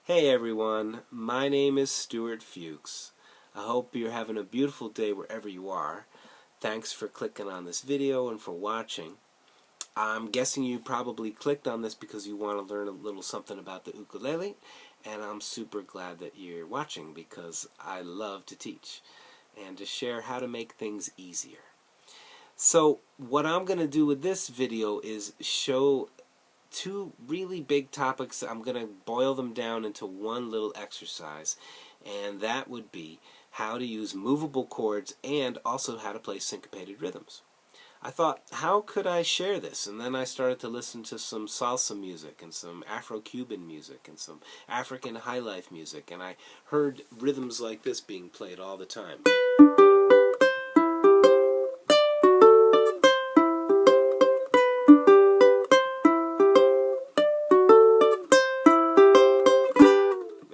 Hey everyone, my name is Stuart Fuchs. I hope you're having a beautiful day wherever you are. Thanks for clicking on this video and for watching. I'm guessing you probably clicked on this because you want to learn a little something about the ukulele, and I'm super glad that you're watching because I love to teach and to share how to make things easier. So what I'm going to do with this video is show two really big topics. I'm going to boil them down into one little exercise, and that would be how to use movable chords and also how to play syncopated rhythms. I thought, how could I share this? And then I started to listen to some salsa music and some Afro-Cuban music and some African Highlife music, and I heard rhythms like this being played all the time.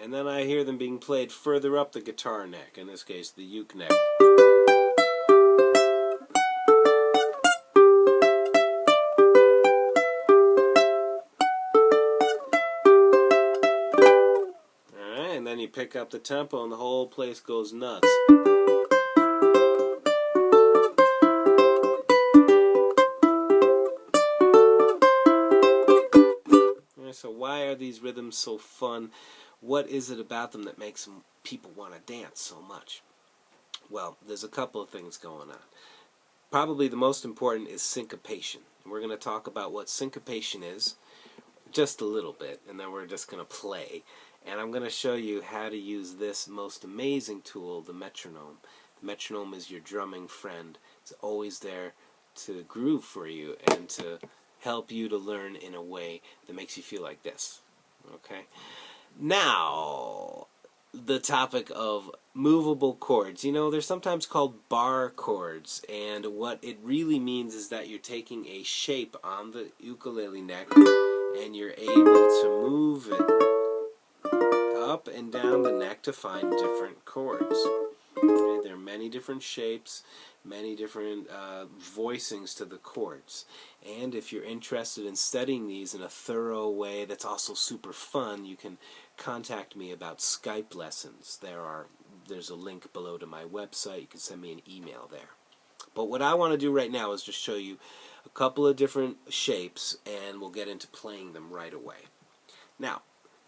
And then I hear them being played further up the guitar neck, in this case the uke neck. Alright, and then you pick up the tempo and the whole place goes nuts. So why are these rhythms so fun? What is it about them that makes people want to dance so much? Well, there's a couple of things going on. Probably the most important is syncopation. We're going to talk about what syncopation is just a little bit, and then we're just going to play. And I'm going to show you how to use this most amazing tool, the metronome. The metronome is your drumming friend. It's always there to groove for you and to help you to learn in a way that makes you feel like this. Okay? Now, the topic of movable chords. You know, they're sometimes called barre chords, and what it really means is that you're taking a shape on the ukulele neck and you're able to move it up and down the neck to find different chords. Okay? There are many different shapes, many different voicings to the chords. And if you're interested in studying these in a thorough way that's also super fun, you can contact me about Skype lessons. There's a link below to my website. You can send me an email there. But what I want to do right now is just show you a couple of different shapes, and we'll get into playing them right away. Now,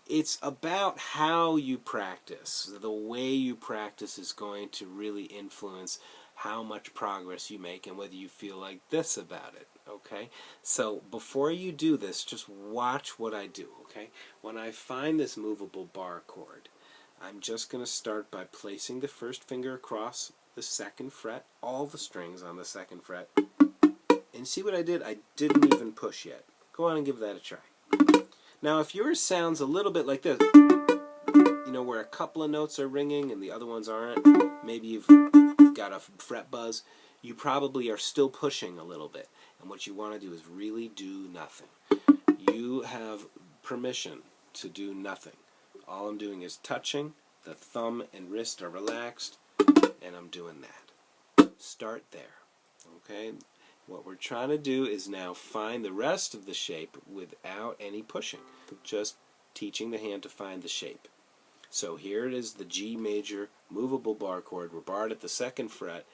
it's about how you practice. The way you practice is going to really influence how much progress you make and whether you feel like this about it. Okay? So before you do this, just watch what I do. Okay? When I find this movable barre chord, I'm just going to start by placing the first finger across the second fret, all the strings on the second fret. And see what I did? I didn't even push yet. Go on and give that a try. Now, if yours sounds a little bit like this, you know, where a couple of notes are ringing and the other ones aren't, maybe you've got a fret buzz, you probably are still pushing a little bit. And what you want to do is really do nothing. You have permission to do nothing. All I'm doing is touching, the thumb and wrist are relaxed, and I'm doing that. Start there. Okay? What we're trying to do is now find the rest of the shape without any pushing. Just teaching the hand to find the shape. So here it is, the G major movable barre chord. We're barred at the second fret,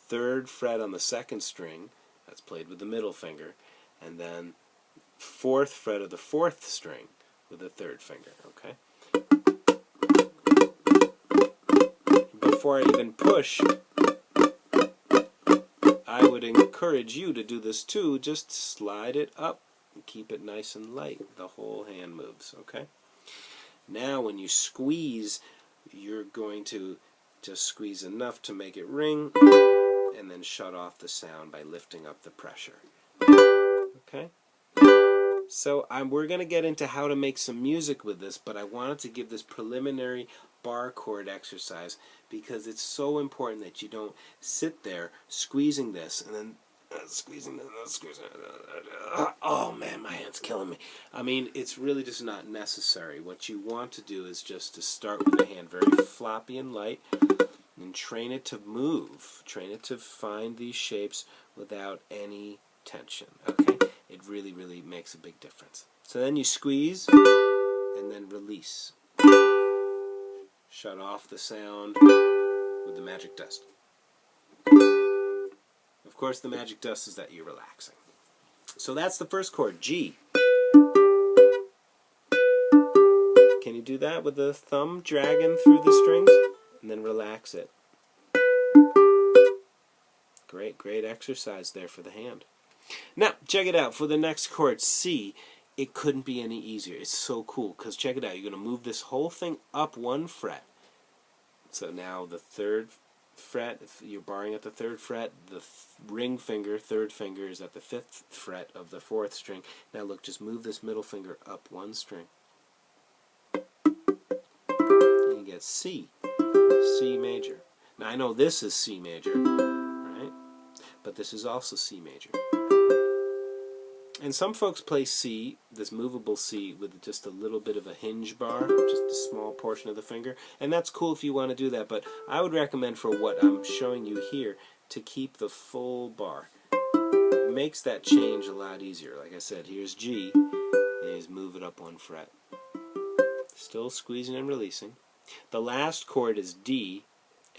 third fret on the second string, that's played with the middle finger, and then fourth fret of the fourth string with the third finger. Okay? Before I even push, I would encourage you to do this too. Just slide it up and keep it nice and light. The whole hand moves, okay? Now when you squeeze, you're going to just squeeze enough to make it ring and then shut off the sound by lifting up the pressure. Okay? So we're going to get into how to make some music with this, but I wanted to give this preliminary barre chord exercise because it's so important that you don't sit there squeezing this and then squeezing this, squeezing. Oh man, my hand's killing me. I mean, it's really just not necessary. What you want to do is just to start with the hand very floppy and light and train it to move. Train it to find these shapes without any tension. Okay? It really, really makes a big difference. So then you squeeze and then release. shut off the sound with the magic dust. Of course, the magic dust is that you're relaxing. So that's the first chord, G. Can you do that with the thumb dragging through the strings? And then relax it. Great, great exercise there for the hand. Now, check it out. For the next chord, C, it couldn't be any easier. It's so cool, because check it out. You're going to move this whole thing up one fret. So now the third fret, if you're barring at the third fret, the ring finger, third finger, is at the fifth fret of the fourth string. Now look, just move this middle finger up one string. And you get C, C major. Now I know this is C major, right? But this is also C major. And some folks play C, this movable C, with just a little bit of a hinge bar, just a small portion of the finger. And that's cool if you want to do that, but I would recommend for what I'm showing you here to keep the full bar. It makes that change a lot easier. Like I said, here's G, and you just move it up one fret. Still squeezing and releasing. The last chord is D,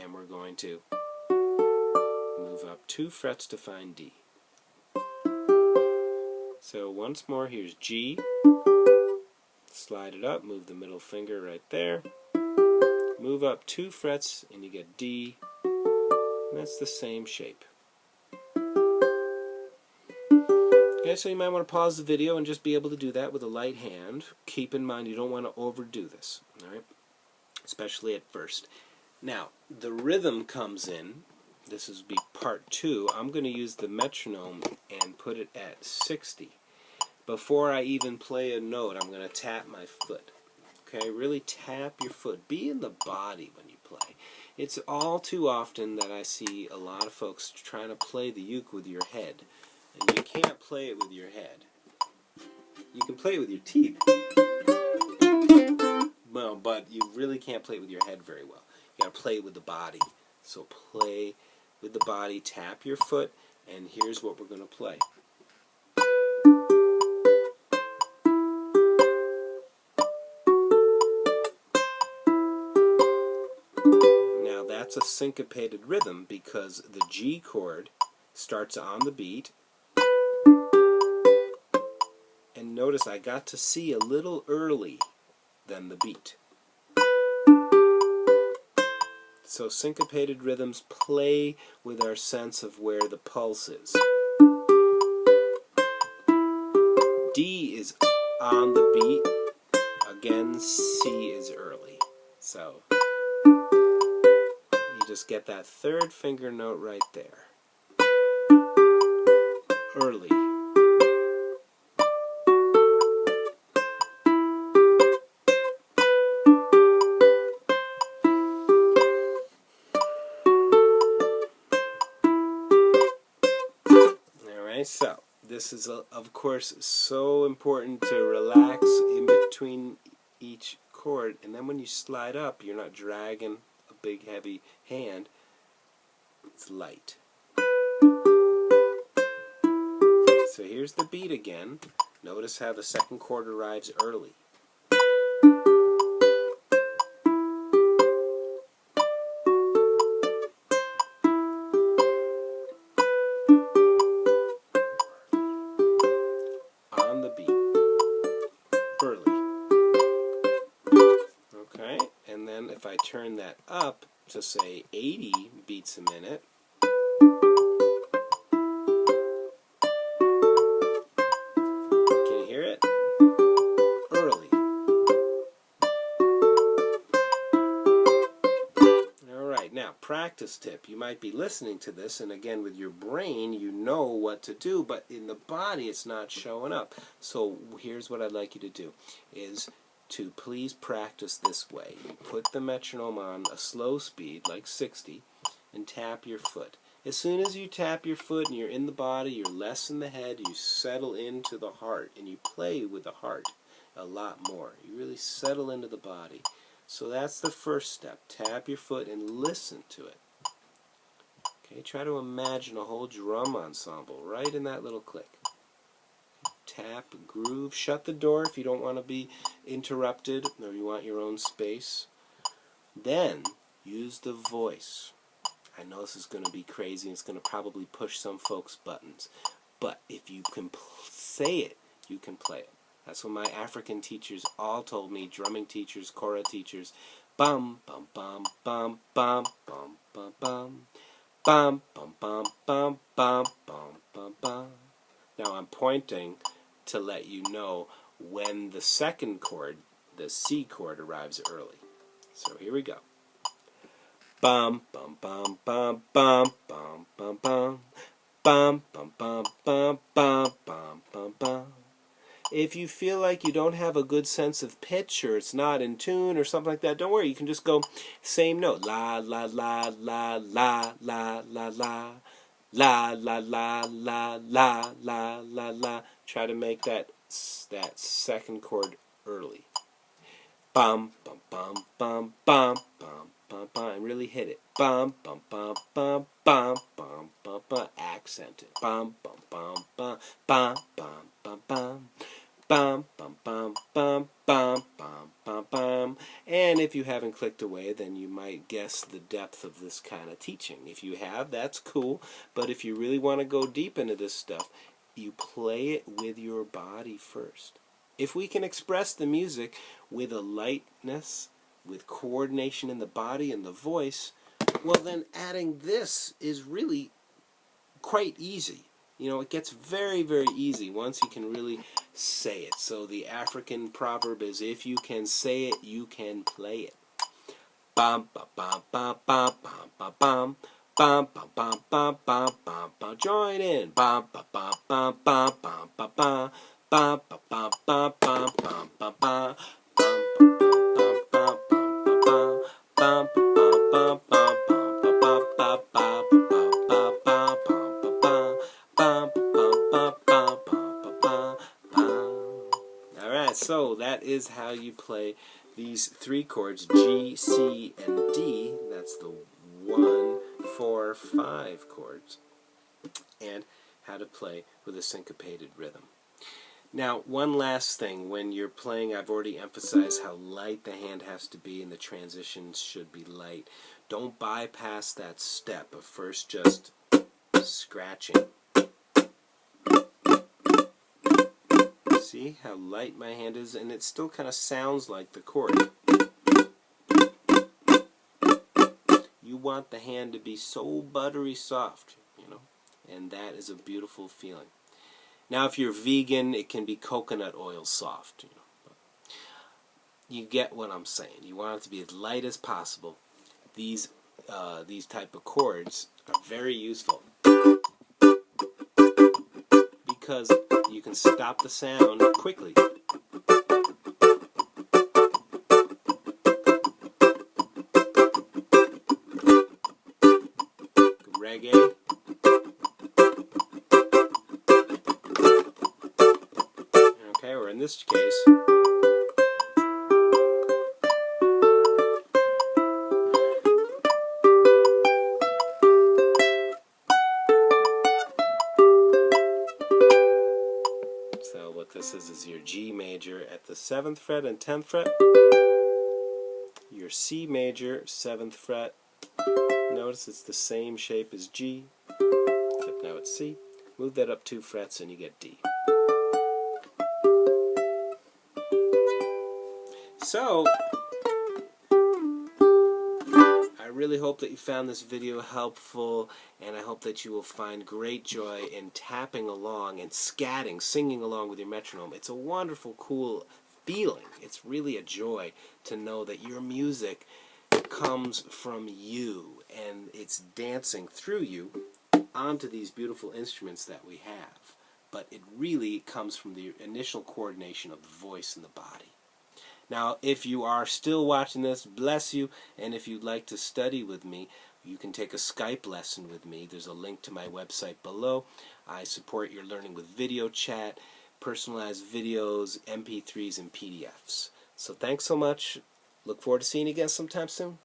and we're going to move up 2 frets to find D. So once more, here's G, slide it up, move the middle finger right there, move up 2 frets and you get D, and that's the same shape. Okay, so you might want to pause the video and just be able to do that with a light hand. Keep in mind you don't want to overdo this, alright? Especially at first. Now, the rhythm comes in. This is be part 2. I'm going to use the metronome and put it at 60. Before I even play a note, I'm going to tap my foot. Okay, really tap your foot. Be in the body when you play. It's all too often that I see a lot of folks trying to play the uke with your head. And you can't play it with your head. You can play it with your teeth. Well, but you really can't play it with your head very well. You got to play it with the body. So play with the body, tap your foot, and here's what we're going to play. Now that's a syncopated rhythm because the G chord starts on the beat. And notice I got to C a little early than the beat. So syncopated rhythms play with our sense of where the pulse is. D is on the beat. Again, C is early. So you just get that third finger note right there. Early. So, this is, of course, so important to relax in between each chord, and then when you slide up, you're not dragging a big heavy hand, it's light. So here's the beat again. Notice how the second chord arrives early. If I turn that up to say 80 beats a minute, can you hear it? Early. Alright, now practice tip. You might be listening to this and again with your brain you know what to do, but in the body it's not showing up. So here's what I'd like you to do is to please practice this way. You put the metronome on a slow speed, like 60, and tap your foot. As soon as you tap your foot and you're in the body, you're less in the head, you settle into the heart, and you play with the heart a lot more. You really settle into the body. So that's the first step. Tap your foot and listen to it. Okay, try to imagine a whole drum ensemble right in that little click. Tap, groove, shut the door if you don't want to be interrupted or you want your own space. Then use the voice. I know this is going to be crazy, and it's going to probably push some folks' buttons. But if you can say it, you can play it. That's what my African teachers all told me, drumming teachers, kora teachers. Bum, bum, bum, bum, bum, bum, bum, bum. Bum, bum, bum, bum, bum, bum, bum, bum. Now I'm pointing to let you know when the second chord, the C chord, arrives early. So here we go. Bum, bum, bum, bum, bum, bum, bum, bum. Bum, bum, bum, bum, bum, bum, bum, bum. If you feel like you don't have a good sense of pitch or it's not in tune or something like that, don't worry. You can just go same note. La, la, la, la, la, la, la, la. La, la, la, la, la, la, la, la. Try to make that second chord early. Bum, bum, bum, bum, bum, bum, bum, bum. And really hit it. Bum, bum, bum, bum, bum, bum, bum, bum. Accent it. Bum, bum, bum, bum, bum, bum, bum, bum. Bum, bum, bum, bum, bum, bum, bum, bum. And if you haven't clicked away, then you might guess the depth of this kind of teaching. If you have, that's cool. But if you really want to go deep into this stuff, you play it with your body first. If we can express the music with a lightness, with coordination in the body and the voice, well then adding this is really quite easy. You know, it gets very, very easy once you can really say it. So the African proverb is, if you can say it, you can play it. Bum, bum, bum, bum, bum, bum, bum, bum, bum, bum, bum, bum, bum, bum. Join in. Bum, bum, bum, bum, bum, bum, bum, bum. Bum, bum, bum, bum, bum, bum, bum, bum. Alright, so that is how you play these three chords, G, C, and D. That's the 1, 4, 5 chords. And how to play with a syncopated rhythm. Now, one last thing. When you're playing, I've already emphasized how light the hand has to be and the transitions should be light. Don't bypass that step of first just scratching. See how light my hand is? And it still kind of sounds like the chord. You want the hand to be so buttery soft, you know, and that is a beautiful feeling. Now, if you're vegan, it can be coconut oil soft, you know. You get what I'm saying. You want it to be as light as possible. These type of chords are very useful because you can stop the sound quickly. Reggae. Okay, or in this case, so what this is your G major at the 7th fret and 10th fret, your C major, 7th fret. Notice it's the same shape as G, except now it's C. Move that up 2 frets and you get D. So, I really hope that you found this video helpful, and I hope that you will find great joy in tapping along and scatting, singing along with your metronome. It's a wonderful, cool feeling. It's really a joy to know that your music comes from you, and it's dancing through you onto these beautiful instruments that we have. But it really comes from the initial coordination of the voice and the body. Now, if you are still watching this, bless you, and if you'd like to study with me, you can take a Skype lesson with me. There's a link to my website below. I support your learning with video chat, personalized videos, MP3s, and PDFs. So thanks so much. Look forward to seeing you again sometime soon.